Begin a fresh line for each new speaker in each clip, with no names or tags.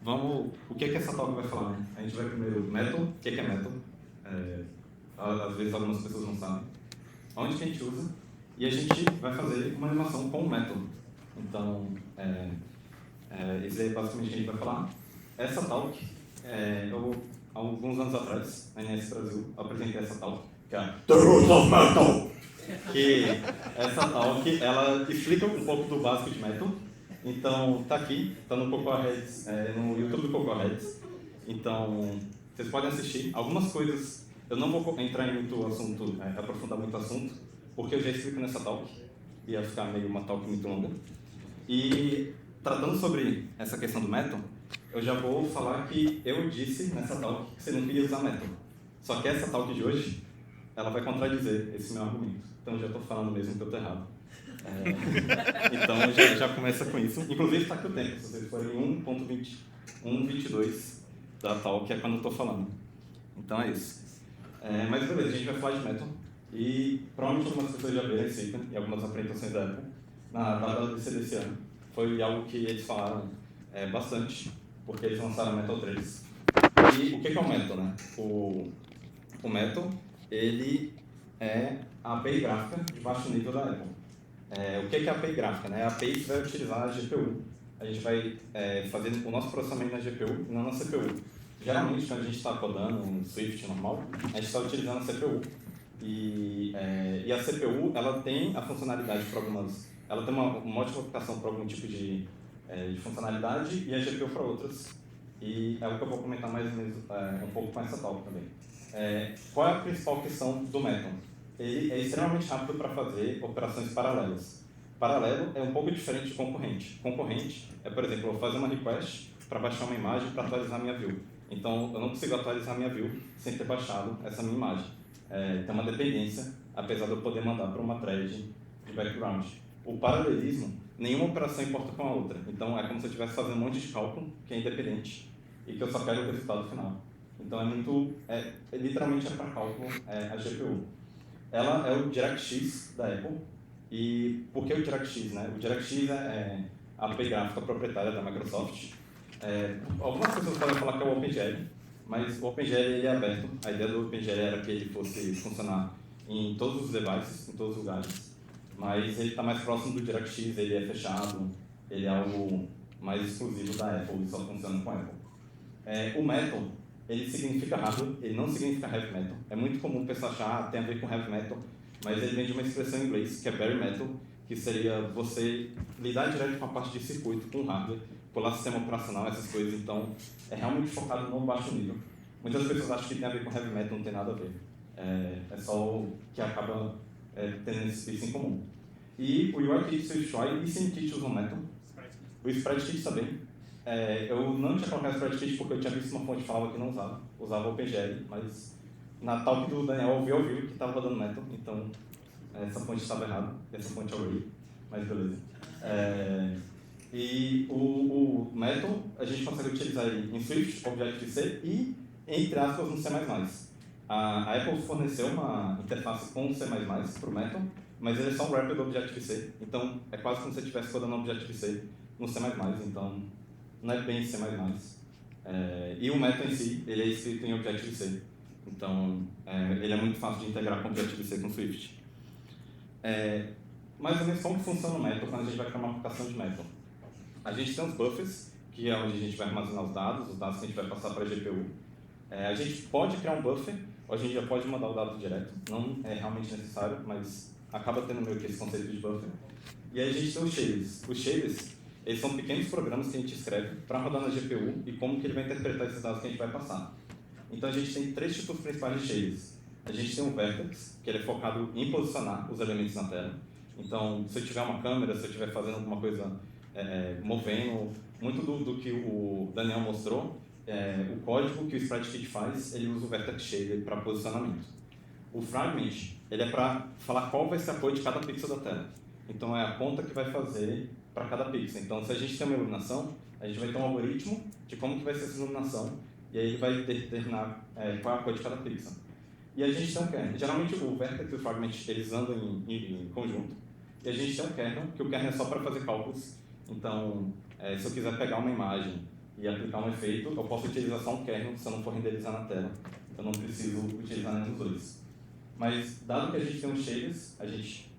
O que é que essa talk vai falar, né? A gente vai primeiro metal, o que é metal? Às vezes algumas pessoas não sabem. Onde que a gente usa? E a gente vai fazer uma animação com o metal. Então, esse é basicamente o que a gente vai falar. Essa talk, há alguns anos atrás, na INS Brasil, apresentei essa talk, que é a The Roots of Metal. Que essa talk, ela explica um pouco do básico de metal. Então, tá aqui, tá no Cocoheads, no YouTube do Cocoheads. Então, vocês podem assistir. Algumas coisas, eu não vou entrar em muito assunto, aprofundar muito assunto, porque eu já explico nessa talk. Ia ficar meio uma talk muito longa. E, tratando sobre essa questão do metal, eu já vou falar que eu disse nessa talk que você não queria usar metal. Só que essa talk de hoje, ela vai contradizer esse meu argumento. Então, já estou falando mesmo que eu estou errado. Então, já começa com isso. Inclusive, está aqui o tempo. Se vocês forem 1.22 da talk, é quando eu estou falando. Então, é isso. Mas, beleza, a gente vai falar de metal. E, provavelmente, algumas pessoas já viram esse item e algumas apresentações da época. Na WWDC desse ano. Foi algo que eles falaram bastante, porque eles lançaram Metal 3. E o que é o metal, né? O metal, ele é a API gráfica de baixo nível da Apple. O que é a API gráfica? Né? A API que vai utilizar a GPU. A gente vai fazer o nosso processamento na GPU e não na CPU. Geralmente, quando a gente está codando um Swift normal, a gente está utilizando a CPU. E a CPU, ela tem a funcionalidade para algumas... Ela tem uma ótima aplicação para algum tipo de funcionalidade e a GPU para outras. E é o que eu vou comentar mais ou menos um pouco com essa talk também. Qual é a principal questão do Metal? Ele é extremamente rápido para fazer operações paralelas. Paralelo é um pouco diferente de concorrente. Concorrente é, por exemplo, eu vou fazer uma request para baixar uma imagem para atualizar minha view. Então, eu não consigo atualizar minha view sem ter baixado essa minha imagem. Tem uma dependência, apesar de eu poder mandar para uma thread de background. O paralelismo, nenhuma operação importa com a outra. Então, é como se eu estivesse fazendo um monte de cálculo que é independente e que eu só quero o resultado final. Então, literalmente para cálculo a GPU. Ela é o DirectX da Apple. E por que o DirectX? Né? O DirectX é a API gráfica proprietária da Microsoft. Algumas pessoas podem falar que é o OpenGL, mas o OpenGL ele é aberto. A ideia do OpenGL era que ele fosse funcionar em todos os devices, em todos os lugares. Mas ele está mais próximo do DirectX, ele é fechado, ele é algo mais exclusivo da Apple e só funciona com a Apple. O Metal, ele significa hardware, ele não significa heavy metal. É muito comum o pessoal achar, tem a ver com heavy metal, mas ele vem de uma expressão em inglês, que é bare metal, que seria você lidar direto com a parte de circuito, com hardware, pular sistema operacional, essas coisas. Então, é realmente focado no baixo nível. Muitas pessoas acham que tem a ver com heavy metal, não tem nada a ver. É só o que acaba tendo isso em comum. E o UIKit, o SwiftUI e SceneKit usam metal. O SpreadKit também. Eu não tinha colocado o SpreadKit porque eu tinha visto uma fonte que falava que não usava. Usava o OpenGL, mas na talk do Daniel eu ouvi ao vivo que estava rodando metal. Então, essa fonte estava errada. Essa fonte é o Ray, mas beleza. E o Metal, a gente consegue utilizar ele em Swift, Objective-C e, entre aspas, no C++. A Apple forneceu uma interface com C++ para o Metal, mas ele é só um wrapper do Objective-C. Então, é quase como se você estivesse codando Objective-C no C++. Então, não é bem C++. E o Metal em si, ele é escrito em Objective-C. Então, ele é muito fácil de integrar com Objective-C com Swift. Mais ou menos como funciona o Metal quando a gente vai criar uma aplicação de Metal. A gente tem os buffers, que é onde a gente vai armazenar os dados que a gente vai passar para a GPU. A gente pode criar um buffer, ou a gente já pode mandar o dado direto. Não é realmente necessário, mas acaba tendo meio que esse conceito de buffer. E aí a gente tem os shaders. Os shaders, eles são pequenos programas que a gente escreve para rodar na GPU e como que ele vai interpretar esses dados que a gente vai passar. Então a gente tem três tipos principais de shaders. A gente tem um vertex, que ele é focado em posicionar os elementos na tela. Então, se eu tiver uma câmera, se eu estiver fazendo alguma coisa movendo, muito do que o Daniel mostrou, o código que o SpreadKit faz, ele usa o vertex shader para posicionamento. O fragment, ele é para falar qual vai ser a cor de cada pixel da tela. Então, é a conta que vai fazer para cada pixel. Então, se a gente tem uma iluminação, a gente vai ter um algoritmo de como que vai ser essa iluminação, e aí ele vai determinar qual é a cor de cada pixel. E a gente tem um kernel. Geralmente, o vertex e o fragment, eles andam em conjunto. E a gente tem um kernel, que o kernel é só para fazer cálculos. Então, se eu quiser pegar uma imagem e aplicar um efeito, eu posso utilizar só um kernel se eu não for renderizar na tela. Eu não preciso utilizar nenhum dos dois. Mas, dado que a gente tem os shaders, a gente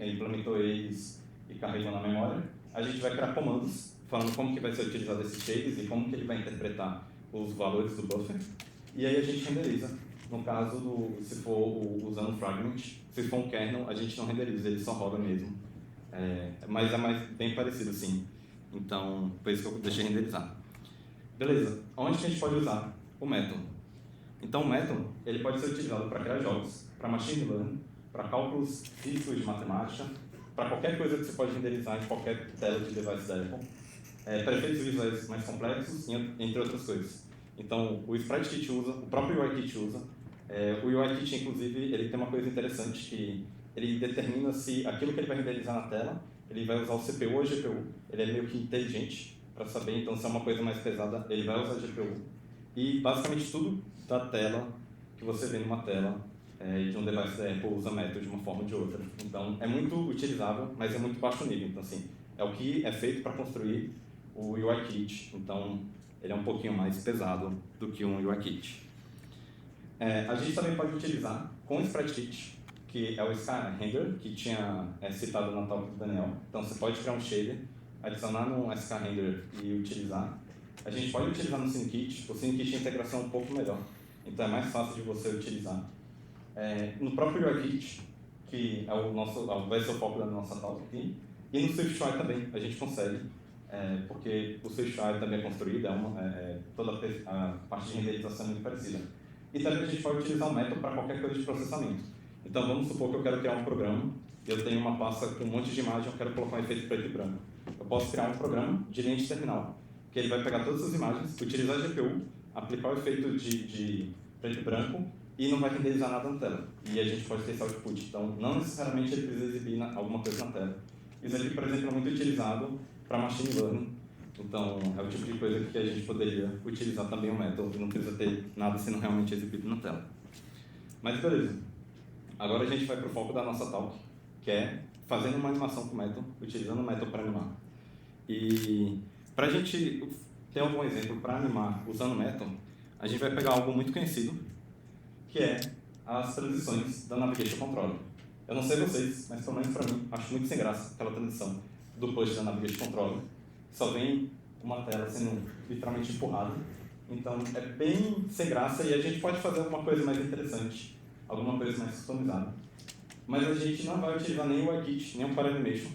implementou eles e carregou na memória, a gente vai criar comandos falando como que vai ser utilizado esses shaders e como que ele vai interpretar os valores do buffer. E aí a gente renderiza. No caso, se for usando fragment, se for um kernel, a gente não renderiza, ele só roda mesmo. Mas é bem parecido, sim. Então, por isso que eu deixei renderizar. Beleza, onde que a gente pode usar? O método. Então, o método ele pode ser utilizado para criar jogos, para machine learning, para cálculos físicos de matemática, para qualquer coisa que você pode renderizar em qualquer tela de device da Apple, para efeitos visuais mais complexos, entre outras coisas. Então, o SpriteKit usa, o próprio UIKit usa. O UIKit, inclusive, ele tem uma coisa interessante que ele determina se aquilo que ele vai renderizar na tela, ele vai usar o CPU ou a GPU. Ele é meio que inteligente para saber, então, se é uma coisa mais pesada, ele vai usar a GPU. E, basicamente, tudo da tela, que você vê numa tela de um device da Apple, usa método de uma forma ou de outra. Então, é muito utilizável, mas é muito baixo nível. Então, assim, é o que é feito para construir o UIKit. Então, ele é um pouquinho mais pesado do que um UIKit. A gente também pode utilizar com o SpriteKit, que é o SKRender, que tinha citado na talk do Daniel. Então, você pode criar um shader, adicionar no SKRender e utilizar. A gente pode utilizar no SceneKit. O SceneKit a integração é um pouco melhor, então é mais fácil de você utilizar. No próprio UIKit, que vai ser o foco da nossa talk aqui, e no SwiftUI também, a gente consegue, porque o SwiftUI também é construído, toda a parte de renderização é muito parecida. E também a gente pode utilizar o método para qualquer coisa de processamento. Então, vamos supor que eu quero criar um programa, eu tenho uma pasta com um monte de imagem, eu quero colocar um efeito preto e branco. Eu posso criar um programa de linha de terminal, que ele vai pegar todas as imagens, utilizar a GPU, aplicar o efeito de preto e branco e não vai renderizar nada na tela. E a gente pode ter esse output. Então, não necessariamente ele precisa exibir alguma coisa na tela. Isso aqui, por exemplo, é muito utilizado para machine learning. Então, é o tipo de coisa que a gente poderia utilizar também o método, não precisa ter nada sendo realmente exibido na tela. Mas beleza. Agora a gente vai para o foco da nossa talk, que é fazendo uma animação com o método, utilizando o método para animar. E para a gente ter um bom exemplo para animar usando o método, a gente vai pegar algo muito conhecido, que é as transições da Navigation Controller. Eu não sei vocês, mas pelo menos para mim, acho muito sem graça aquela transição do push da Navigation Controller. Só vem uma tela sendo literalmente empurrada. Então, é bem sem graça e a gente pode fazer alguma coisa mais interessante, alguma coisa mais customizada. Mas a gente não vai utilizar nem o UIKit, nem o Core Animation.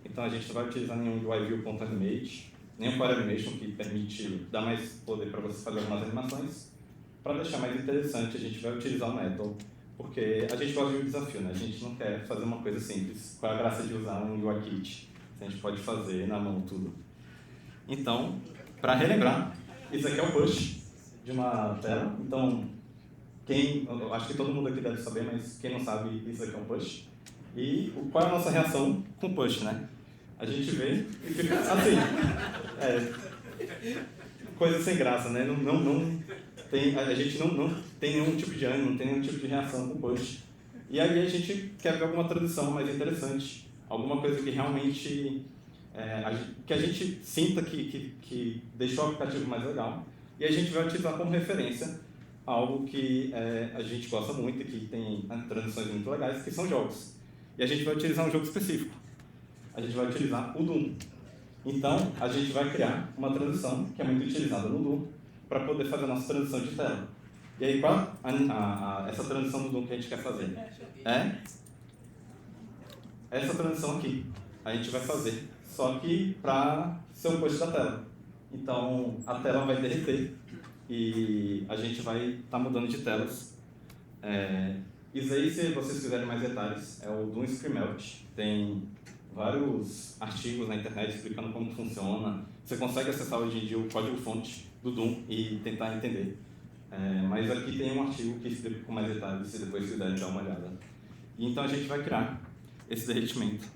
Então, a gente não vai utilizar nenhum UIView.animate, nem o Core Animation, que permite dar mais poder para você fazer algumas animações. Para deixar mais interessante, a gente vai utilizar o método, porque a gente gosta de um desafio, né? A gente não quer fazer uma coisa simples. Qual é a graça de usar um UIKit? A gente pode fazer na mão tudo. Então, para relembrar, isso aqui é o push de uma tela. Então, eu acho que todo mundo aqui deve saber, mas quem não sabe, isso aqui é um push. E qual é a nossa reação com o push, né? A gente vê e fica assim, coisa sem graça, né? A gente não tem nenhum tipo de ânimo, não tem nenhum tipo de reação com o push. E aí a gente quer ver alguma tradução mais interessante, alguma coisa que realmente que a gente sinta que deixou o aplicativo mais legal, e a gente vai utilizar como referência algo que a gente gosta muito e que tem transições muito legais, que são jogos. E a gente vai utilizar um jogo específico. A gente vai utilizar o Doom. Então, a gente vai criar uma transição que é muito utilizada no Doom para poder fazer a nossa transição de tela. E aí, qual essa transição do Doom que a gente quer fazer? Essa transição aqui. A gente vai fazer, só que para ser o push da tela. Então, a tela vai derreter e a gente vai estar mudando de telas. Isso aí, se vocês quiserem mais detalhes, é o Doom Screen Melt. Tem vários artigos na internet explicando como funciona. Você consegue acessar hoje em dia o código-fonte do Doom e tentar entender. Mas aqui tem um artigo que explica com mais detalhes, se depois quiserem dar uma olhada. E então a gente vai criar esse derretimento.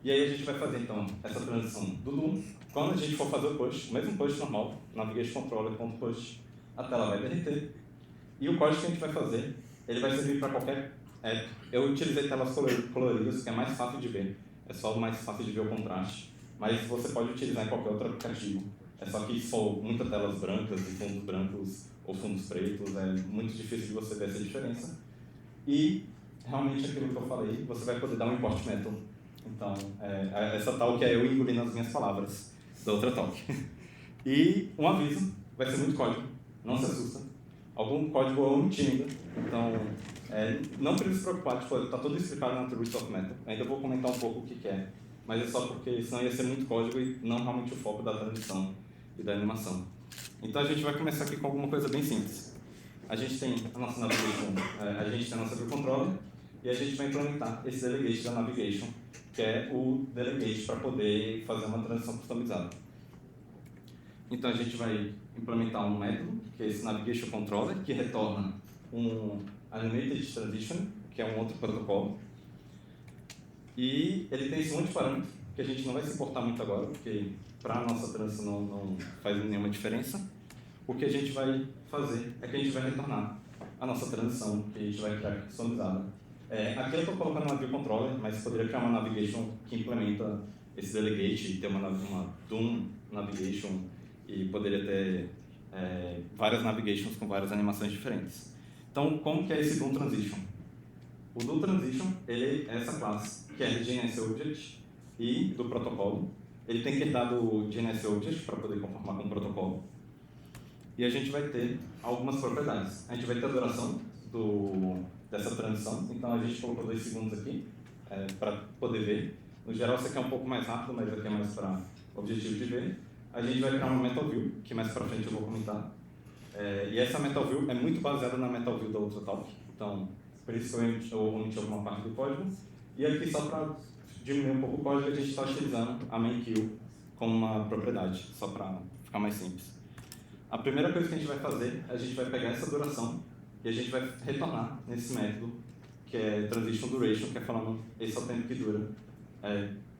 E aí a gente vai fazer então essa transição do Doom. Quando a gente for fazer o push, o mesmo push normal, Navigation Controller.push, a tela vai derreter. E o código que a gente vai fazer, ele vai servir para qualquer app. Eu utilizei telas coloridas, que é mais fácil de ver. É só mais fácil de ver o contraste. Mas você pode utilizar em qualquer outro aplicativo. É só que se for muitas telas brancas e fundos brancos ou fundos pretos, é muito difícil de você ver essa diferença. E, realmente, aquilo que eu falei, você vai poder dar um import method. Então, essa talk é eu engolindo as minhas palavras da outra talk. E um aviso, vai ser muito código, não se assusta. Algum código eu omiti ainda, então não precisa se preocupar, está tudo explicado na Attributes of Method. Ainda vou comentar um pouco o que é, mas é só porque senão ia ser muito código e não realmente o foco da transição e da animação. Então a gente vai começar aqui com alguma coisa bem simples. A gente tem a nossa navigation, a gente tem a nossa view controller, e a gente vai implementar esse delegate da navigation, que é o delegate para poder fazer uma transição customizada. Então a gente vai implementar um método, que é esse navigation controller, que retorna um animated transition, que é um outro protocolo. E ele tem esse monte de parâmetro, que a gente não vai se importar muito agora, porque para a nossa transição não faz nenhuma diferença. O que a gente vai fazer é que a gente vai retornar a nossa transição, que a gente vai criar customizada. Aqui eu estou colocando uma view controller, mas poderia criar uma navigation que implementa esse delegate e ter uma DOM navigation e poderia ter várias navigations com várias animações diferentes. Então, como que é esse DOM transition? O DOM transition, ele é essa classe, que é GNS Object e do protocolo. Ele tem que herdar do GNS Object para poder conformar com o protocolo. E a gente vai ter algumas propriedades. A gente vai ter a duração dessa transição. Então, a gente colocou 2 segundos aqui para poder ver. No geral, isso aqui é um pouco mais rápido, mas aqui é mais para objetivo de ver. A gente vai criar uma Metal View, que mais para frente eu vou comentar. E essa Metal View é muito baseada na Metal View da outra talk. Então, por isso eu omiti alguma parte do código. E aqui, só para diminuir um pouco o código, a gente está utilizando a main queue como uma propriedade, só para ficar mais simples. A primeira coisa que a gente vai fazer, a gente vai pegar essa duração e a gente vai retornar nesse método, que é transition duration, que é falando esse é o tempo que dura.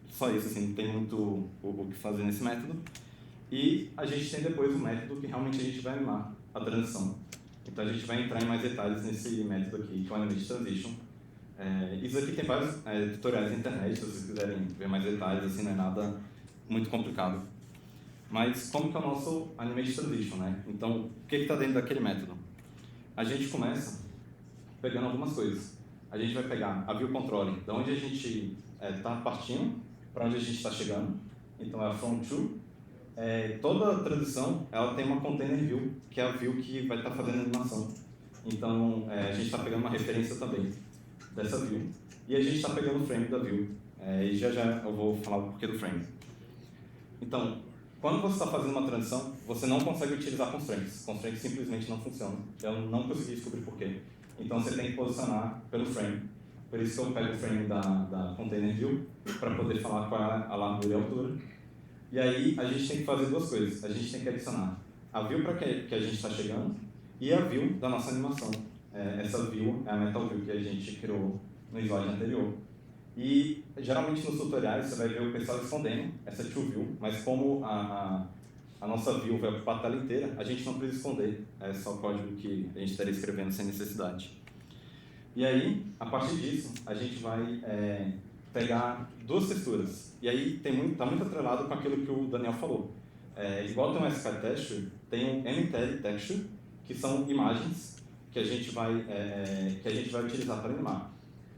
Só isso, assim, não tem muito o que fazer nesse método. E a gente tem depois o método que realmente a gente vai animar a transição. Então a gente vai entrar em mais detalhes nesse método aqui, que é o Animate Transition. Isso aqui tem vários tutoriais na internet, se vocês quiserem ver mais detalhes, assim, não é nada muito complicado. Mas como que é o nosso Animate Transition, né? Então, o que está dentro daquele método? A gente começa pegando algumas coisas. A gente vai pegar a view controller, de onde a gente está partindo, para onde a gente está chegando. Então, é a from to. Toda transição, ela tem uma container view, que é a view que vai estar fazendo a animação. Então, a gente está pegando uma referência também dessa view. E a gente está pegando o frame da view. E já eu vou falar o porquê do frame. Então, quando você está fazendo uma transição, você não consegue utilizar constraints. Constraints simplesmente não funcionam. Eu não consegui descobrir porquê. Então, você tem que posicionar pelo frame. Por isso que eu pego o frame da container view para poder falar qual é a largura e a altura. E aí, a gente tem que fazer 2 coisas. A gente tem que adicionar a view para que a gente está chegando e a view da nossa animação. Essa view é a Metal View que a gente criou no slide anterior. E, geralmente, nos tutoriais, você vai ver o pessoal escondendo essa toView, mas como a nossa view vai ocupar a tela inteira, a gente não precisa esconder. É só o código que a gente estaria escrevendo sem necessidade. E aí, a partir disso, a gente vai pegar 2 texturas. E aí, está muito atrelado com aquilo que o Daniel falou. Igual tem um SK Texture, tem um MTL Texture, que são imagens que a gente vai utilizar para animar.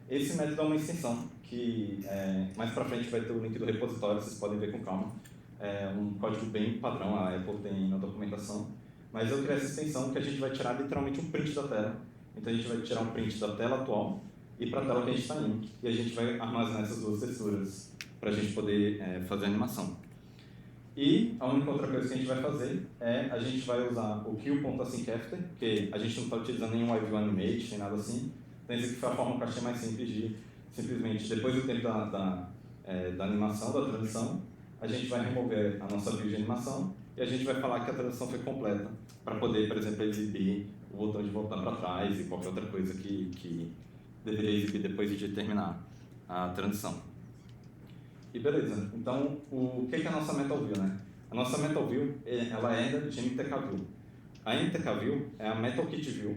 Esse método é uma extensão, que mais para frente vai ter o link do repositório, vocês podem ver com calma. É um código bem padrão, a Apple tem na documentação. Mas eu criei essa extensão que a gente vai tirar literalmente um print da tela. Então a gente vai tirar um print da tela atual e para a tela que a gente está indo. E a gente vai armazenar essas 2 texturas para a gente poder fazer a animação. E a única outra coisa que a gente vai fazer a gente vai usar o queue.asyncafter, porque a gente não está utilizando nenhum iView Animate, nem nada assim. Então essa aqui foi a forma que eu achei mais simples de, simplesmente, depois do tempo da animação, da transição, a gente vai remover a nossa view de animação e a gente vai falar que a transição foi completa para poder, por exemplo, exibir o botão de voltar para trás e qualquer outra coisa que deveria exibir depois de terminar a transição. E beleza, então o que é a nossa Metal View, né? A nossa Metal View, ela é de MTK View. A MTK View é a Metal Kit View.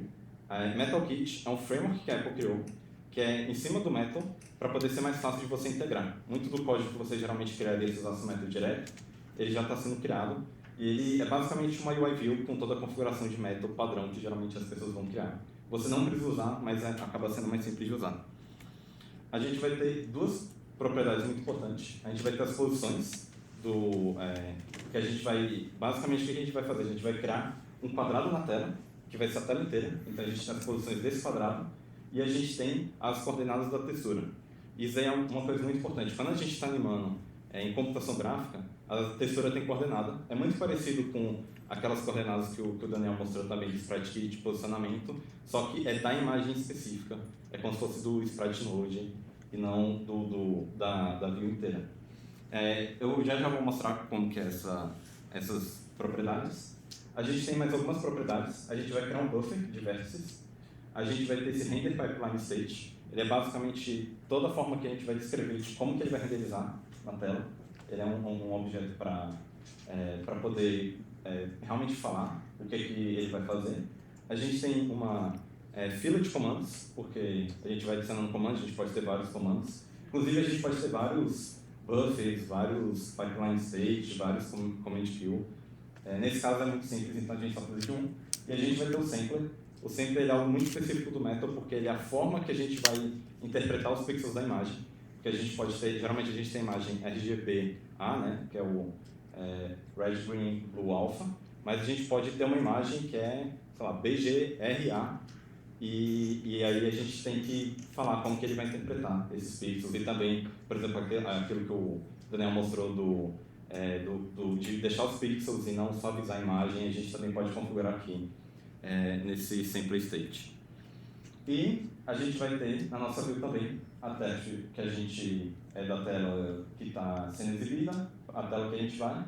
A Metal Kit é um framework que a Apple criou, que é em cima do Metal, para poder ser mais fácil de você integrar. Muito do código que você geralmente criaria se usasse o Metal direto, ele já está sendo criado, E ele é basicamente uma UI view com toda a configuração de método padrão que geralmente as pessoas vão criar. Você não precisa usar, mas acaba sendo mais simples de usar. A gente vai ter duas propriedades muito importantes. A gente vai ter as posições que a gente vai... Basicamente, o que a gente vai fazer? A gente vai criar um quadrado na tela, que vai ser a tela inteira. Então, a gente tem as posições desse quadrado e a gente tem as coordenadas da textura. Isso aí é uma coisa muito importante. Quando a gente está animando em computação gráfica, a textura tem coordenada. É muito parecido com aquelas coordenadas que o Daniel mostrou também de sprite kit, de posicionamento, só que é da imagem específica. É como se fosse do sprite node e não da view inteira. Eu já vou mostrar como que é essas propriedades. A gente tem mais algumas propriedades. A gente vai criar um buffer de vértices. A gente vai ter esse render pipeline state. Ele é basicamente toda a forma que a gente vai descrever de como que ele vai renderizar na tela. Ele é um objeto para poder realmente falar o que ele vai fazer. A gente tem uma fila de comandos, porque a gente vai adicionando comandos, a gente pode ter vários comandos. Inclusive, a gente pode ter vários buffers, vários pipeline state, vários command queue. Nesse caso é muito simples, então a gente só precisa de um. E a gente vai ter o sampler. O sampler é algo muito específico do método, porque ele é a forma que a gente vai interpretar os pixels da imagem. Porque a gente pode ter, geralmente a gente tem a imagem RGB-A, né, que é o Red, Green, Blue, Alpha, mas a gente pode ter uma imagem que é, sei lá, BGRA, e aí a gente tem que falar como que ele vai interpretar esses pixels. E também, por exemplo, aquilo que o Daniel mostrou de deixar os pixels e não suavizar a imagem, a gente também pode configurar aqui nesse sample state. E a gente vai ter na nossa view também a teste que a gente da tela que está sendo exibida, a tela que a gente vai,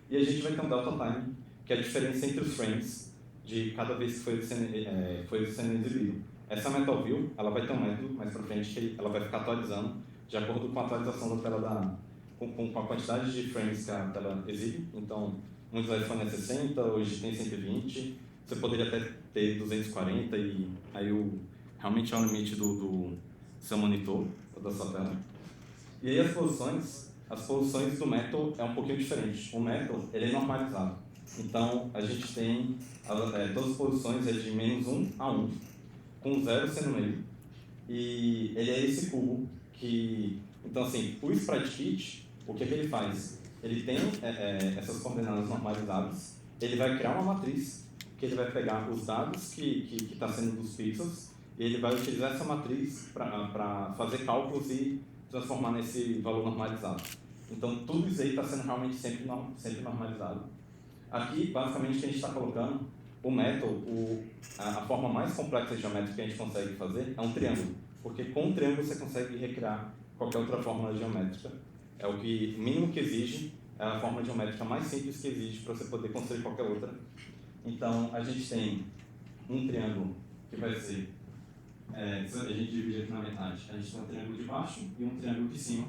e a gente vai ter um delta time, que é a diferença entre os frames de cada vez que foi sendo exibido. Essa metal view, ela vai ter um método mais para frente que ela vai ficar atualizando de acordo com a atualização da tela com a quantidade de frames que a tela exibe. Então, muitos iPhone é 60, hoje tem 120, você poderia até ter 240 e aí realmente é o limite do seu monitor ou da sua tela. E aí as posições do Metal é um pouquinho diferente. O Metal, ele é normalizado. Então, a gente tem todas as posições de -1 a 1, com 0 sendo no meio. E ele é esse cubo que... Então, assim, o sprite kit, o que ele faz? Ele tem essas coordenadas normalizadas, ele vai criar uma matriz, que ele vai pegar os dados que está sendo dos pixels, e ele vai utilizar essa matriz para fazer cálculos e transformar nesse valor normalizado. Então, tudo isso aí está sendo realmente sempre normalizado. Aqui, basicamente, o que a gente está colocando, o metal, a forma mais complexa de geométrica que a gente consegue fazer é um triângulo. Porque com um triângulo você consegue recriar qualquer outra fórmula geométrica. É o mínimo que exige, é a forma geométrica mais simples que exige para você poder construir qualquer outra. Então, a gente tem um triângulo que vai ser... a gente divide aqui na metade. A gente tem um triângulo de baixo e um triângulo de cima.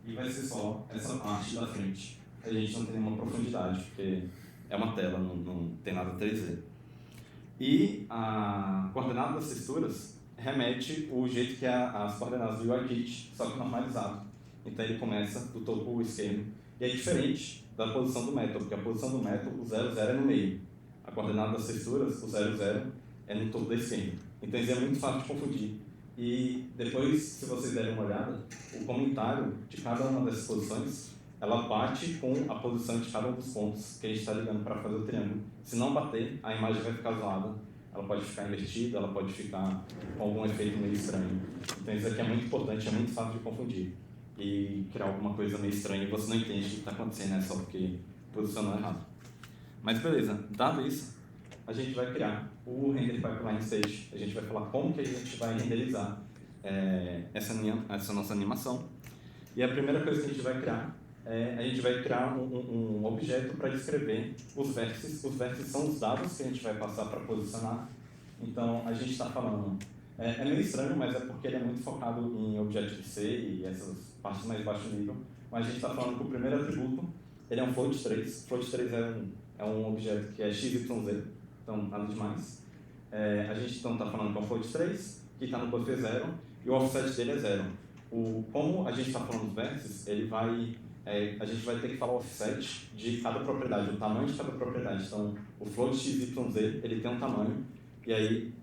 E vai ser só essa parte da frente. A gente não tem nenhuma profundidade, porque é uma tela, não tem nada 3D. E a coordenada das texturas remete o jeito que é as coordenadas do UIKit, só que normalizado. Então ele começa do topo esquerdo. E é diferente da posição do método, porque a posição do método, o 0, 0 é no meio. A coordenada das texturas, o 0, 0 é no topo da esquerda. Então isso é muito fácil de confundir. E depois, se vocês derem uma olhada, o comentário de cada uma dessas posições, ela bate com a posição de cada um dos pontos que a gente está ligando para fazer o triângulo. Se não bater, a imagem vai ficar zoada, ela pode ficar invertida, ela pode ficar com algum efeito meio estranho. Então isso aqui é muito importante, é muito fácil de confundir. E criar alguma coisa meio estranha e você não entende o que está acontecendo, só porque posicionou errado. Mas beleza, dado isso, a gente vai criar o Render Pipeline Stage. A gente vai falar como que a gente vai renderizar essa nossa animação. E a primeira coisa que a gente vai criar a gente vai criar um objeto para descrever os vértices. Os vértices são os dados que a gente vai passar para posicionar. Então, a gente está falando... É meio estranho, mas é porque ele é muito focado em Objective-C e essas partes mais baixo nível. Mas a gente está falando que o primeiro atributo ele é um float3. Float3 é um objeto que é XYZ, então nada demais. A gente então está falando que é um float3, que está no buffer 0, e o offset dele é 0. Como a gente está falando dos vértices, ele vai a gente vai ter que falar o offset de cada propriedade, o tamanho de cada propriedade. Então, o float XYZ, ele tem um tamanho, e aí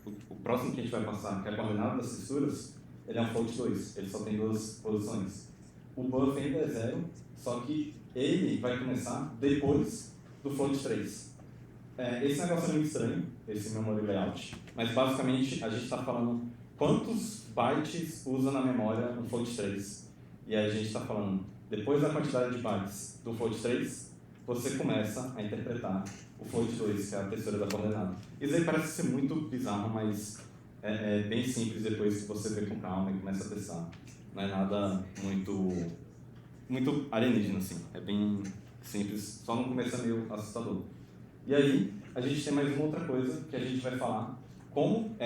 o próximo que a gente vai passar, que é a coordenada das texturas, ele é um float 2, ele só tem 2 posições. O buff ainda é 0, só que ele vai começar depois do float 3. Esse negócio é meio estranho, esse memory layout, mas basicamente a gente está falando quantos bytes usa na memória um float 3. E aí a gente está falando, depois da quantidade de bytes do float 3, você começa a interpretar o float 2, que é a textura da coordenada. Isso aí parece ser muito bizarro, mas é bem simples depois que você vê com calma e começa a testar. Não é nada muito alienígena, assim. É bem simples, só no começo é meio assustador. E aí, a gente tem mais uma outra coisa que a gente vai falar, como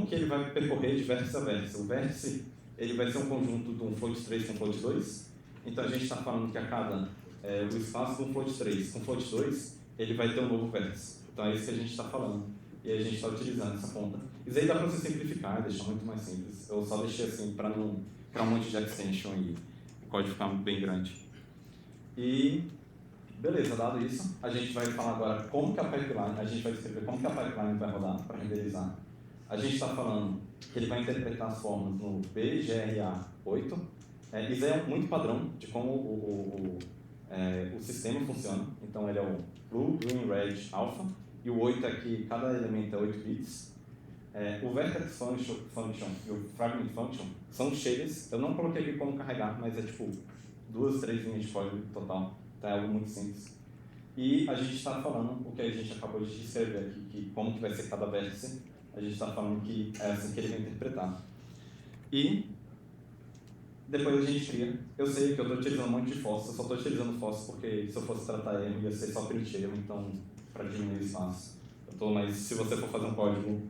que ele vai percorrer de vértice a vértice. O vértice, ele vai ser um conjunto de um float 3 com um float 2. Então, a gente está falando que a cada o espaço de um float 3 com float 2, ele vai ter um novo vértice. Então, é isso que a gente está falando. E a gente está utilizando essa conta. Isso aí dá para você simplificar e deixar muito mais simples. Eu só deixei assim para não criar um monte de extension e o código ficar bem grande. E, beleza, dado isso, a gente vai falar agora como que a pipeline, a gente vai descrever como que a pipeline vai rodar para renderizar. A gente está falando que ele vai interpretar as formas no BGRA8. Isso é muito padrão de como o sistema funciona. Então, ele é o Blue, Green, Red, Alpha. E o 8 é que cada elemento é 8 bits. O Vertex Function e o Fragment Function são shaders. Eu não coloquei aqui como carregar, mas é tipo 2, 3 linhas de código total. Então, é algo muito simples. E a gente está falando o que a gente acabou de descrever aqui, que como que vai ser cada vértice. A gente está falando que é assim que ele vai interpretar. E depois a gente cria. Eu sei que eu estou utilizando um monte de FOSS, eu só estou utilizando FOSS porque se eu fosse tratar erro ia ser só print erro, então para diminuir o espaço. Mas se você for fazer um código,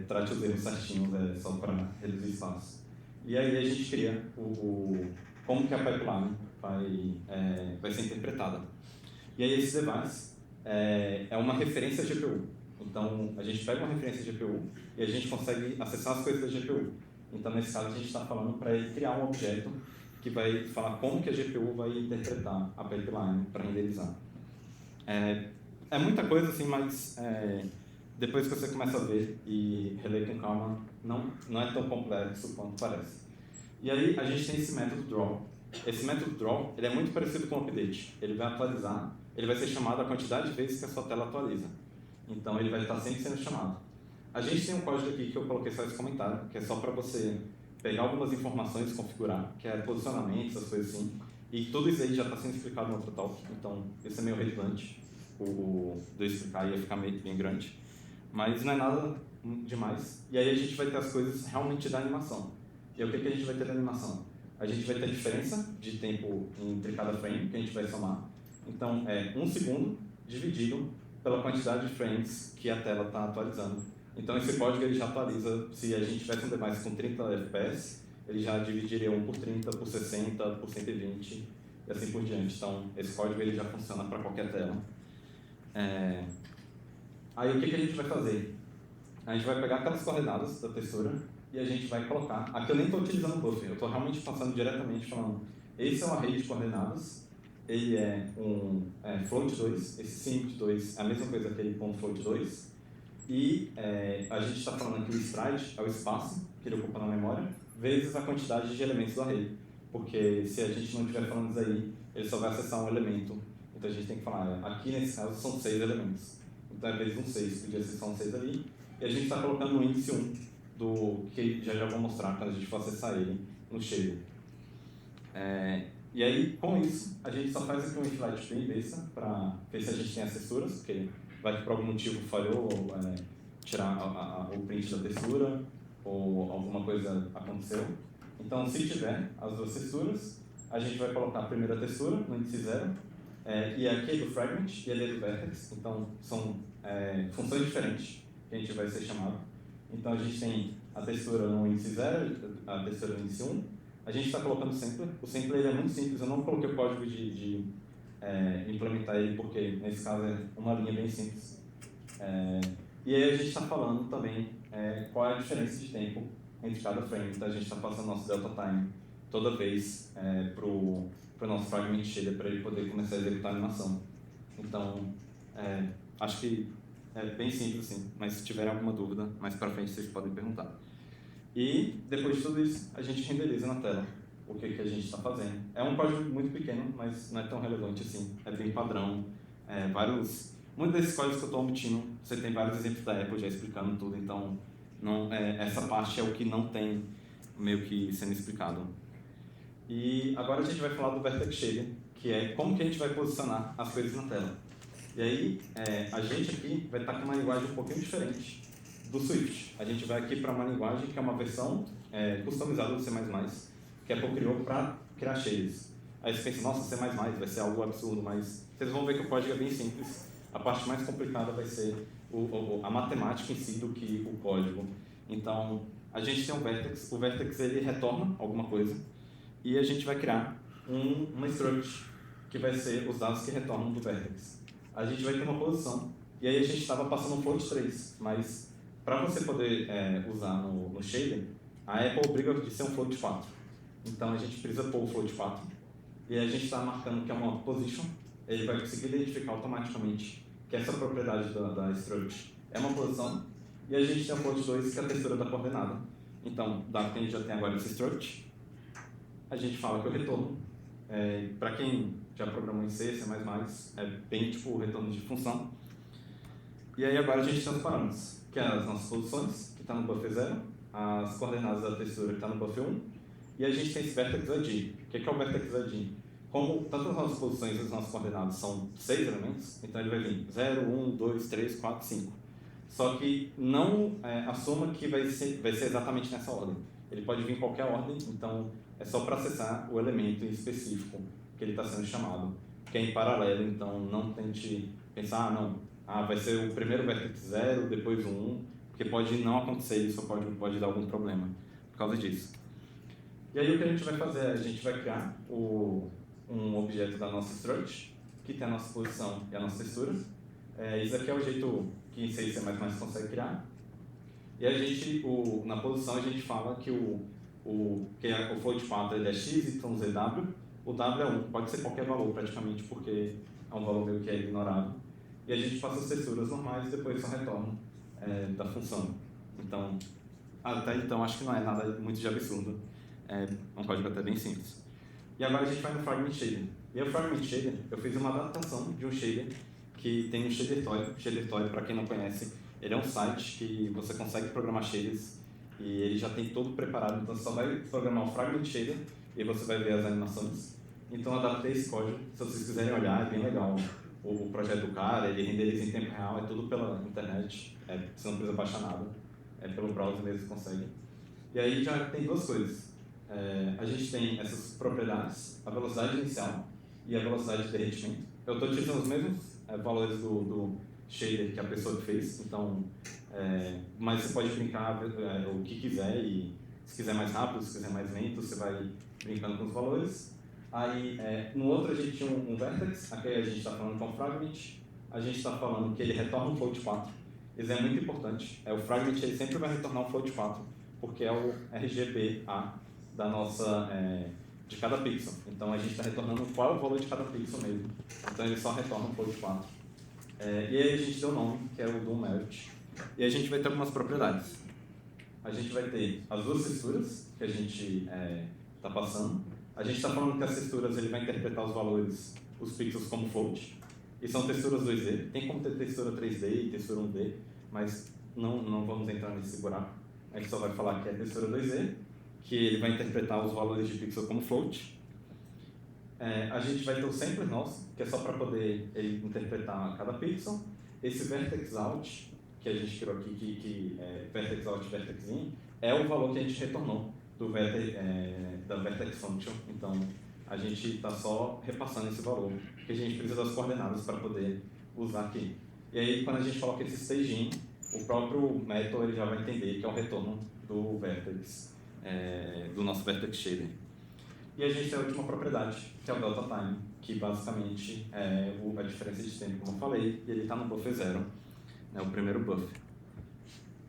trate os erros certinhos, só para reduzir espaço. E aí a gente cria como que a pipeline vai ser interpretada. E aí esse device é uma referência GPU. Então a gente pega uma referência GPU e a gente consegue acessar as coisas da GPU. Então nesse caso a gente está falando para ele criar um objeto que vai falar como que a GPU vai interpretar a pipeline para renderizar. É muita coisa assim, mas depois que você começa a ver e reler com calma, não é tão complexo quanto parece. E aí a gente tem esse método draw. Esse método draw ele é muito parecido com o update. Ele vai atualizar, ele vai ser chamado a quantidade de vezes que a sua tela atualiza. Então ele vai estar sempre sendo chamado. A gente tem um código aqui que eu coloquei só esse comentário, que é só para você pegar algumas informações e configurar, que é posicionamento, essas coisas assim. E tudo isso aí já está sendo explicado no outro talk, então isso é meio redundante. De eu explicar ia ficar meio bem grande. Mas não é nada demais. E aí a gente vai ter as coisas realmente da animação. E o que a gente vai ter da animação? A gente vai ter a diferença de tempo entre cada frame, que a gente vai somar. Então, é 1 segundo dividido pela quantidade de frames que a tela está atualizando. Então, esse código ele já atualiza, se a gente tivesse um device com 30 FPS, ele já dividiria 1 por 30, por 60, por 120 e assim por diante. Então, esse código ele já funciona para qualquer tela. Aí, o que a gente vai fazer? A gente vai pegar aquelas coordenadas da textura e a gente vai colocar. Aqui eu nem estou utilizando buffer, eu estou realmente passando diretamente falando. Esse é um array de coordenadas, ele é um float 2, esse sim de 2 é a mesma coisa que aquele ponto float 2. E a gente está falando aqui o stride é o espaço que ele ocupa na memória, vezes a quantidade de elementos do array. Porque se a gente não estiver falando isso aí, ele só vai acessar um elemento. Então a gente tem que falar, aqui nesse caso são 6 elementos. Então é vezes um 6, podia ser só um 6 ali. E a gente está colocando no índice 1, que já vou mostrar quando a gente for acessar ele no shader. E aí, com isso, a gente só faz aqui um inflight bem besta para ver se a gente tem as texturas, porque vai que por algum motivo falhou tirar o print da textura ou alguma coisa aconteceu. Então, se tiver as duas texturas, a gente vai colocar a primeira textura no índice 0, e aqui é do fragment e ali é do vertex, então são funções diferentes que a gente vai ser chamado. Então a gente tem a textura no índice 0, a textura no índice 1, a gente está colocando o sampler. O sampler ele é muito simples, eu não coloquei o código de implementar ele porque nesse caso é uma linha bem simples. E aí a gente está falando também qual é a diferença de tempo entre cada frame. Então a gente está passando nosso delta time toda vez para o nosso Fragment Shader para ele poder começar a executar a animação. Então, acho que é bem simples, sim, mas se tiverem alguma dúvida, mais para frente vocês podem perguntar. E, depois de tudo isso, a gente renderiza na tela o que a gente está fazendo. É um código muito pequeno, mas não é tão relevante assim, é bem padrão. Muitos desses códigos que eu estou omitindo, você tem vários exemplos da Apple já explicando tudo, então essa parte é o que não tem meio que sendo explicado. E agora a gente vai falar do Vertex Shader, que é como que a gente vai posicionar as coisas na tela. E aí, a gente aqui vai estar com uma linguagem um pouquinho diferente do Swift. A gente vai aqui para uma linguagem que é uma versão customizada do C++, que a Apple criou para criar shaders. Aí você pensa, nossa, C++ vai ser algo absurdo, mas vocês vão ver que o código é bem simples. A parte mais complicada vai ser a matemática em si do que o código. Então, a gente tem um Vertex. O Vertex ele retorna alguma coisa e a gente vai criar uma struct que vai ser os dados que retornam do Vertex. A gente vai ter uma posição e aí a gente estava passando um float 3, mas para você poder usar no shader, a Apple obriga de ser um float 4. Então a gente precisa pôr o float 4 e a gente está marcando que é uma position. Ele vai conseguir identificar automaticamente que essa propriedade da struct é uma posição, e a gente tem o float 2, que é a textura da coordenada. Então, dado que a gente já tem agora esse struct, a gente fala que o retorno, para quem já programou em C, C++, é bem tipo o retorno de função. E aí agora a gente tem os parâmetros, que é as nossas posições, que está no buffer 0, as coordenadas da textura, que está no buffer 1, e a gente tem esse Vertex ID. O que é o Vertex ID? Como tanto as nossas posições e as nossas coordenadas são 6 elementos, então ele vai vir 0, 1, 2, 3, 4, 5. Só que não assuma que vai ser exatamente nessa ordem. Ele pode vir em qualquer ordem, então é só para acessar o elemento em específico que ele está sendo chamado, que é em paralelo, então não tente pensar, vai ser o primeiro Vertex 0, depois o 1, porque pode não acontecer isso, pode dar algum problema por causa disso. E aí o que a gente vai fazer é, a gente vai criar um objeto da nossa struct, que tem a nossa posição e a nossa textura. Isso aqui é o jeito que em C++ consegue criar. E a gente, na posição, a gente fala que o float 4 ele é x, y, z, w. O w é 1, pode ser qualquer valor praticamente, porque é um valor meio que é ignorado. E a gente passa as texturas normais e depois só retorna da função. Então, até então, acho que não é nada muito de absurdo. É um código até bem simples. E agora a gente vai no Fragment Shader. E o Fragment Shader, eu fiz uma adaptação de um shader que tem um Shadertoy. Shadertoy, para quem não conhece, ele é um site que você consegue programar shaders e ele já tem todo preparado. Então você só vai programar o Fragment Shader e você vai ver as animações. Então eu adaptei esse código. Se vocês quiserem olhar, é bem legal. O projeto do cara, ele renderiza em tempo real, é tudo pela internet. Você não precisa baixar nada. É pelo browser mesmo que consegue. E aí já tem duas coisas. A gente tem essas propriedades, a velocidade inicial e a velocidade de derretimento. Eu estou utilizando os mesmos valores do shader que a pessoa fez, então, mas você pode brincar o que quiser, e se quiser mais rápido, se quiser mais lento, você vai brincando com os valores. Aí, no outro a gente tinha um Vertex, aqui a gente está falando com o Fragment, a gente está falando que ele retorna um float 4. Isso é muito importante. O Fragment ele sempre vai retornar um float 4, porque é o RGBA da nossa, de cada pixel. Então a gente está retornando qual é o valor de cada pixel mesmo. Então ele só retorna um float 4. E aí a gente deu o nome, que é o do Merit. E a gente vai ter algumas propriedades. A gente vai ter as duas texturas que a gente está passando. A gente está falando que as texturas ele vai interpretar os valores, os pixels como float. E são texturas 2D. Tem como ter textura 3D e textura 1D, mas não vamos entrar nesse buraco. A gente só vai falar que é textura 2D, que ele vai interpretar os valores de pixel como float. A gente vai ter o sampler nosso, que é só para poder ele interpretar cada pixel. Esse vertex out, que a gente criou aqui, que é vertex out, vertex in, é o valor que a gente retornou da vertex function. Então, a gente está só repassando esse valor, que a gente precisa das coordenadas para poder usar aqui. E aí, quando a gente coloca esse stage in, o próprio método ele já vai entender que é o retorno do vertex, do nosso vertex shader. E a gente tem a última propriedade, que é o delta time, que basicamente é a diferença de tempo, como eu falei, e ele está no buffer 0, o primeiro buffer.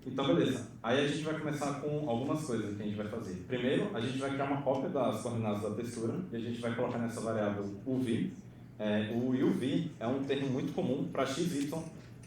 Então, beleza. Aí a gente vai começar com algumas coisas que a gente vai fazer. Primeiro, a gente vai criar uma cópia das coordenadas da textura e a gente vai colocar nessa variável UV. O UV é um termo muito comum para XY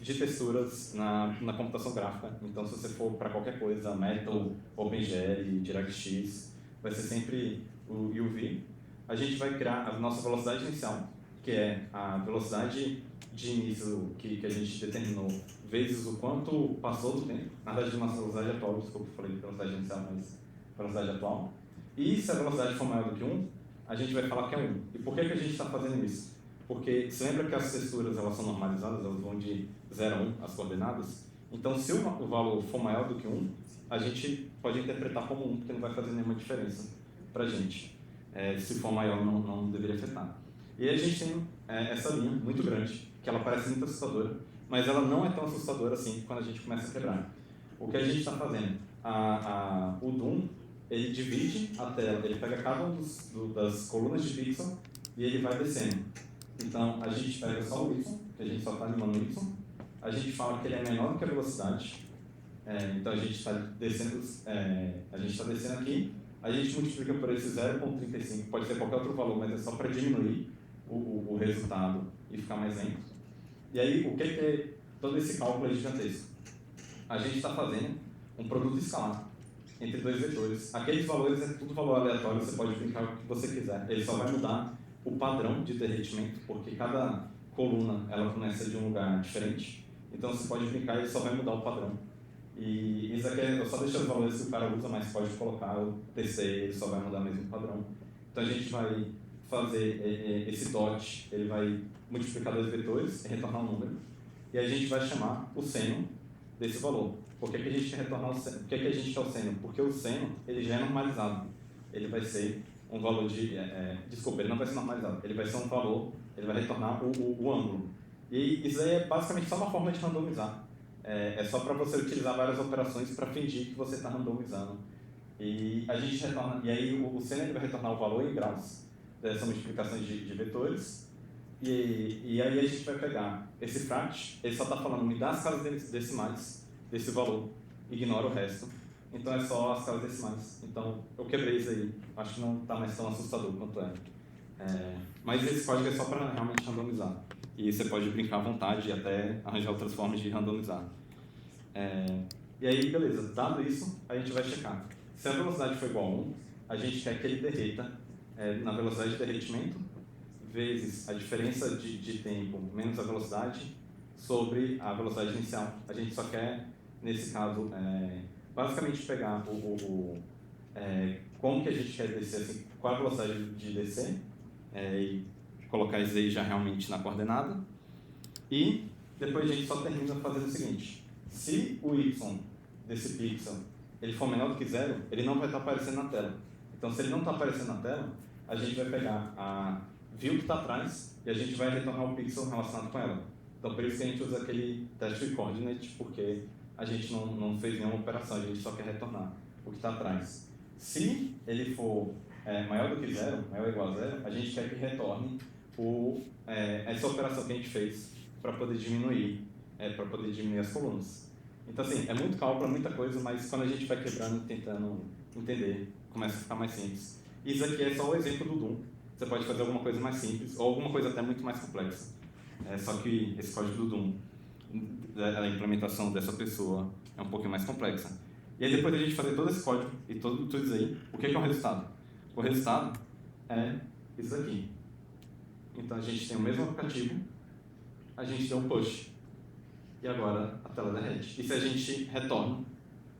de texturas na computação gráfica. Então, se você for para qualquer coisa, Metal, OpenGL, DirectX, vai ser sempre o UV. A gente vai criar a nossa velocidade inicial, que é a velocidade de início que a gente determinou, vezes o quanto passou do tempo. Na verdade, nossa velocidade atual, desculpa, eu falei velocidade inicial, mas velocidade atual. E se a velocidade for maior do que 1, a gente vai falar que é 1. E por que a gente está fazendo isso? Porque você lembra que as texturas elas são normalizadas, elas vão de 0 a 1, as coordenadas? Então, se o valor for maior do que 1, a gente pode interpretar como 1, porque não vai fazer nenhuma diferença para a gente. Se for maior, não deveria afetar. E aí a gente tem essa linha muito grande, que ela parece muito assustadora, mas ela não é tão assustadora assim quando a gente começa a quebrar. O que a gente está fazendo? O Doom, ele divide a tela, ele pega cada uma das colunas de pixel e ele vai descendo. Então, a gente pega só o Y, que a gente só está animando o Y, a gente fala que ele é menor do que a velocidade, então a gente está descendo, aqui, a gente multiplica por esse 0,35, pode ser qualquer outro valor, mas é só para diminuir o resultado e ficar mais lento. E aí, o que é todo esse cálculo gigantesco? A gente está fazendo um produto escalar entre dois vetores. Aqueles valores é tudo valor aleatório, você pode brincar o que você quiser. Ele só vai mudar o padrão de derretimento, porque cada coluna ela começa de um lugar diferente. Então você pode brincar e ele só vai mudar o padrão. E isso aqui eu só deixo os valores que o cara usa, mas pode colocar o TC, ele só vai mudar mesmo o padrão. Então a gente vai fazer esse dot, ele vai multiplicar dois vetores e retornar um número. E a gente vai chamar o seno desse valor. Por que a gente quer retornar o seno? Por que a gente quer o seno? Porque o seno ele já é normalizado. Ele vai ser um valor de... desculpa, ele não vai ser normalizado. Ele vai ser um valor, ele vai retornar o ângulo. E isso aí é basicamente só uma forma de randomizar. É só para você utilizar várias operações para fingir que você está randomizando. E a gente retorna... E aí o seno ele vai retornar o valor em graus dessa multiplicação de vetores. E aí a gente vai pegar esse fract, ele só está falando, me dá as casas decimais desse valor, ignora o resto. Então é só as casas decimais. Então eu quebrei isso aí, acho que não está mais tão assustador quanto mas esse código é só para realmente randomizar. E você pode brincar à vontade e até arranjar outras formas de randomizar. E aí, beleza, dado isso, a gente vai checar. Se a velocidade for igual a 1, a gente quer que ele derreta na velocidade de derretimento vezes a diferença de tempo menos a velocidade sobre a velocidade inicial. A gente só quer, nesse caso, basicamente pegar como que a gente quer descer, assim, qual a velocidade de descer, e colocar isso aí já realmente na coordenada. E depois a gente só termina fazendo o seguinte: se o y desse pixel ele for menor do que 0, ele não vai estar aparecendo na tela. Então, se ele não está aparecendo na tela, a gente vai pegar a view que está atrás e a gente vai retornar um pixel relacionado com ela. Então, por isso que a gente usa aquele test coordinate, porque a gente não fez nenhuma operação, a gente só quer retornar o que está atrás. Se ele for maior do que 0, maior ou igual a 0, a gente quer que retorne essa operação que a gente fez para poder diminuir as colunas. Então, assim, é muito cálculo, é muita coisa, mas quando a gente vai quebrando e tentando entender, começa a ficar mais simples. Isso aqui é só o exemplo do Doom. Você pode fazer alguma coisa mais simples, ou alguma coisa até muito mais complexa. Só que esse código do Doom, a implementação dessa pessoa é um pouquinho mais complexa. E aí, depois de a gente fazer todo esse código e tudo isso aí, o que é o resultado? O resultado é isso aqui. Então, a gente tem o mesmo aplicativo, a gente tem um push, e agora a tela derrete. E se a gente retorna,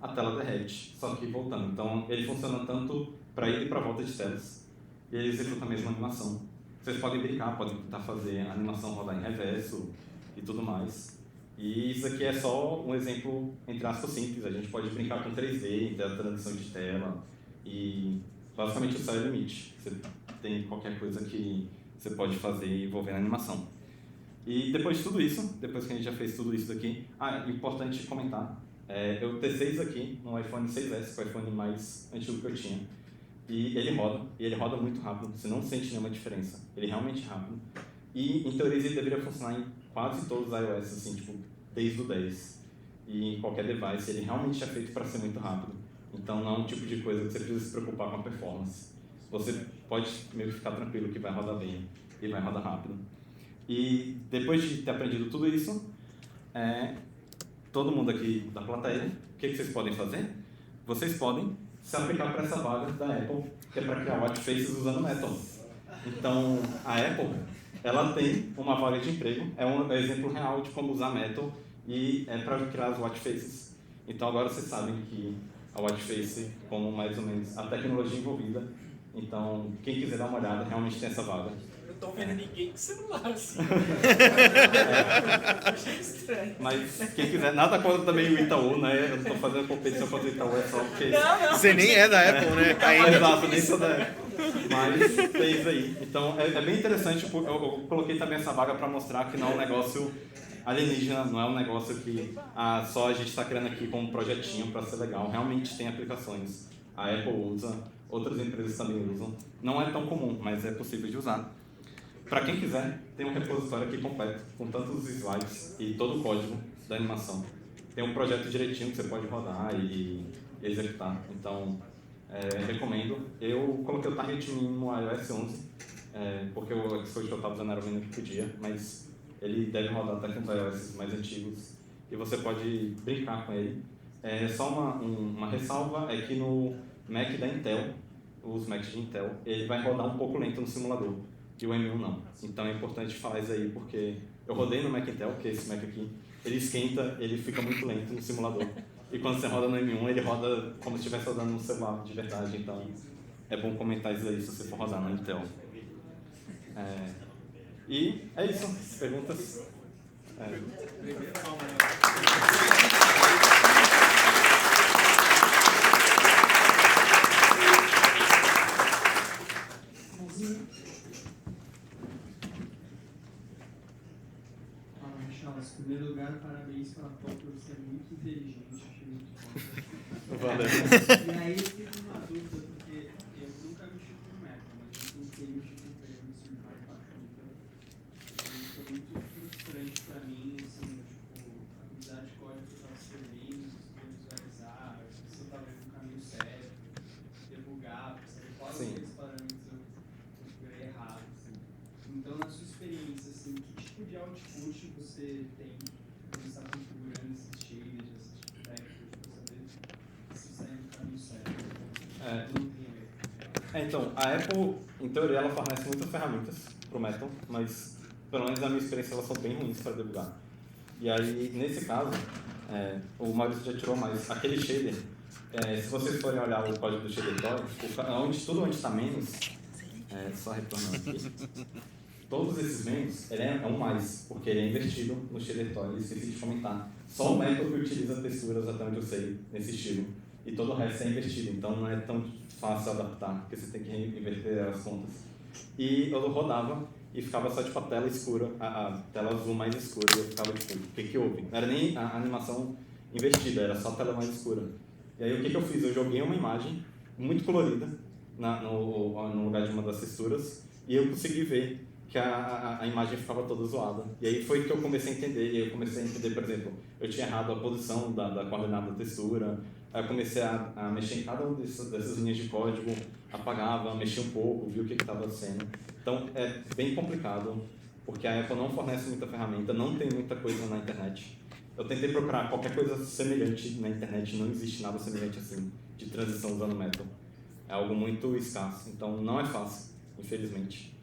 a tela derrete, só que voltando. Então, ele funciona tanto para ida e para volta de telas, e ele executa a mesma animação. Vocês podem brincar, podem tentar fazer a animação rodar em reverso e tudo mais. E isso aqui é só um exemplo, entre aspas, simples. A gente pode brincar com 3D, ter a transição de tela, e basicamente o céu é o limite. Você tem qualquer coisa que você pode fazer envolvendo a animação. E depois de tudo isso, depois que a gente já fez tudo isso daqui, importante comentar, eu testei isso aqui no iPhone 6S, que é o iPhone mais antigo que eu tinha, e ele roda muito rápido, você não sente nenhuma diferença, ele é realmente rápido, e em teoria ele deveria funcionar em quase todos os iOS, assim, tipo, desde o 10. e em qualquer device, ele realmente é feito para ser muito rápido. Então não é um tipo de coisa que você precisa se preocupar com a performance. Você pode meio que ficar tranquilo que vai rodar bem e vai rodar rápido. E depois de ter aprendido tudo isso, todo mundo aqui da plateia, o que vocês podem fazer? Vocês podem se aplicar para essa vaga da Apple, que é para criar watch faces usando Metal. Então, a Apple, ela tem uma vaga de emprego, é um exemplo real de como usar Metal e é para criar as watch faces. Então, agora vocês sabem que a watch face, como mais ou menos a tecnologia envolvida, então, quem quiser dar uma olhada, realmente tem essa vaga.
Eu não tô vendo ninguém com celular assim. Achei estranho.
Mas quem quiser, nada contra também o Itaú, né? Eu não tô fazendo competição contra o Itaú, é só porque...
Não.
Você nem é da Apple, né? Ainda.
Exato, nem sou da Apple. Mas tem isso aí. Então, é bem interessante, eu coloquei também essa vaga para mostrar que não é um negócio alienígena, não é um negócio que só a gente está criando aqui como um projetinho para ser legal. Realmente tem aplicações. A Apple usa, outras empresas também usam. Não é tão comum, mas é possível de usar. Para quem quiser, tem um repositório aqui completo, com tantos os slides e todo o código da animação. Tem um projeto direitinho que você pode rodar e executar. Então, recomendo. Eu coloquei o target mínimo no iOS 11, porque o Xcode que eu estava usando era o mínimo que podia, mas ele deve rodar até com os iOS mais antigos e você pode brincar com ele. Só uma ressalva é que no Mac da Intel, os Macs de Intel, ele vai rodar um pouco lento no simulador. E o M1 não. Então é importante falar isso aí, porque eu rodei no Mac Intel, que é esse Mac aqui, ele esquenta, ele fica muito lento no simulador. E quando você roda no M1, ele roda como se estivesse rodando no celular de verdade. Então é bom comentar isso aí se você for rodar no Intel. E é isso. Perguntas?
Em primeiro lugar, parabéns pela foto, você é muito inteligente, achei muito bom.
Valeu.
E aí eu fiquei com uma dúvida, porque eu nunca mexi com Metal, mas eu tentei mexer com ele no celular bacana. E foi muito frustrante pra mim, assim, a quantidade de código que eu estava escrevendo, visualizar, se eu estava indo no caminho certo, debugar, saber quais aqueles parâmetros eu configurei errado. Assim. Então, na sua experiência, assim, que tipo de output você tem quando está configurando esses shaders, esse tipo de vectors, para saber se está indo no caminho certo? Não tem erro.
Então, a Apple, em teoria, ela fornece muitas ferramentas para o Metal, mas, pelo menos na minha experiência, elas são bem ruins para debugar. E aí, nesse caso, o Maurício já tirou, mas aquele shader, se vocês forem olhar o código do shader Toy, tudo onde está menos, só retornando aqui, todos esses menos, ele é um mais, porque ele é invertido no shader Toy, esqueci de comentar. Só o Metal que utiliza texturas, até onde eu sei, nesse estilo. E todo o resto é invertido, então não é tão fácil adaptar, porque você tem que inverter as contas. E eu rodava e ficava só tipo a tela escura, a tela azul mais escura, e eu ficava tipo, o que houve? Não era nem a animação invertida, era só a tela mais escura. E aí o que eu fiz? Eu joguei uma imagem muito colorida no lugar de uma das texturas e eu consegui ver que a imagem ficava toda zoada. E aí foi que eu comecei a entender, e eu comecei a entender, por exemplo, eu tinha errado a posição da coordenada da textura, aí eu comecei a mexer em cada uma dessas linhas de código, apagava, mexia um pouco, via o que estava sendo. Então é bem complicado, porque a Apple não fornece muita ferramenta, não tem muita coisa na internet. Eu tentei procurar qualquer coisa semelhante na internet, não existe nada semelhante assim, de transição usando Metal. É algo muito escasso, então não é fácil, infelizmente.